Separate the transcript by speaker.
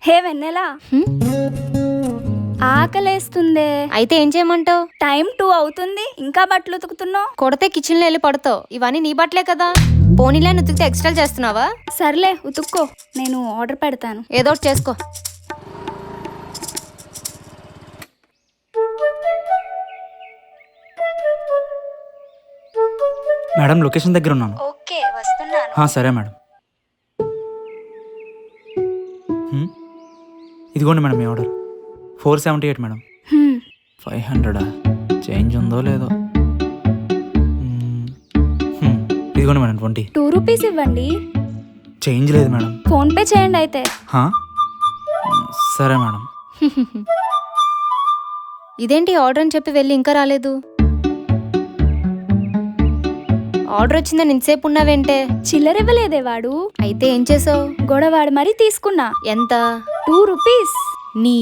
Speaker 1: హే వెన్నెలా, ఆకలేస్తుందే.
Speaker 2: అయితే ఏం చేయమంటావు?
Speaker 1: టైం 2 అవుతుంది, ఇంకా బట్టలు ఉతుకుతున్నావు.
Speaker 2: కొడితే కిచెన్ లో వెళ్ళి పడతావు. ఇవన్నీ నీ బట్టలే కదా. పోనీలే ఉతికితే ఎక్స్ట్రా చేస్తున్నావా?
Speaker 1: సర్లే ఉతుక్కో, నేను ఆర్డర్ పెడతాను.
Speaker 2: ఏదో ఒకటి చేసుకో.
Speaker 3: మేడం లొకేషన్ దగ్గర ఉన్నాను.
Speaker 1: ఓకే వస్తున్నాను.
Speaker 3: సరే మేడం. ఇదిగోండి మేడం మీ ఆర్డర్. 478 మేడం. 500 చేంజ్ ఉందో లేదో. ఇదిగోండి మేడం 20.
Speaker 1: 2 రూపీస్ ఇవ్వండి.
Speaker 3: చేంజ్ లేదు మేడం.
Speaker 1: ఫోన్ పే చేయండి అయితే.
Speaker 3: సరే మేడం.
Speaker 2: ఇదేంటి ఆర్డర్ అని చెప్పి వెళ్ళి ఇంకా రాలేదు? ఆర్డర్ వచ్చిందని ఇంతసేపు ఉన్నావేంటే?
Speaker 1: చిల్లర ఇవ్వలేదే వాడు.
Speaker 2: అయితే ఏం చేసావు?
Speaker 1: గొడవాడు మరీ తీసుకున్నా.
Speaker 2: ఎంత?
Speaker 1: 2 రూపీస్.
Speaker 2: నీ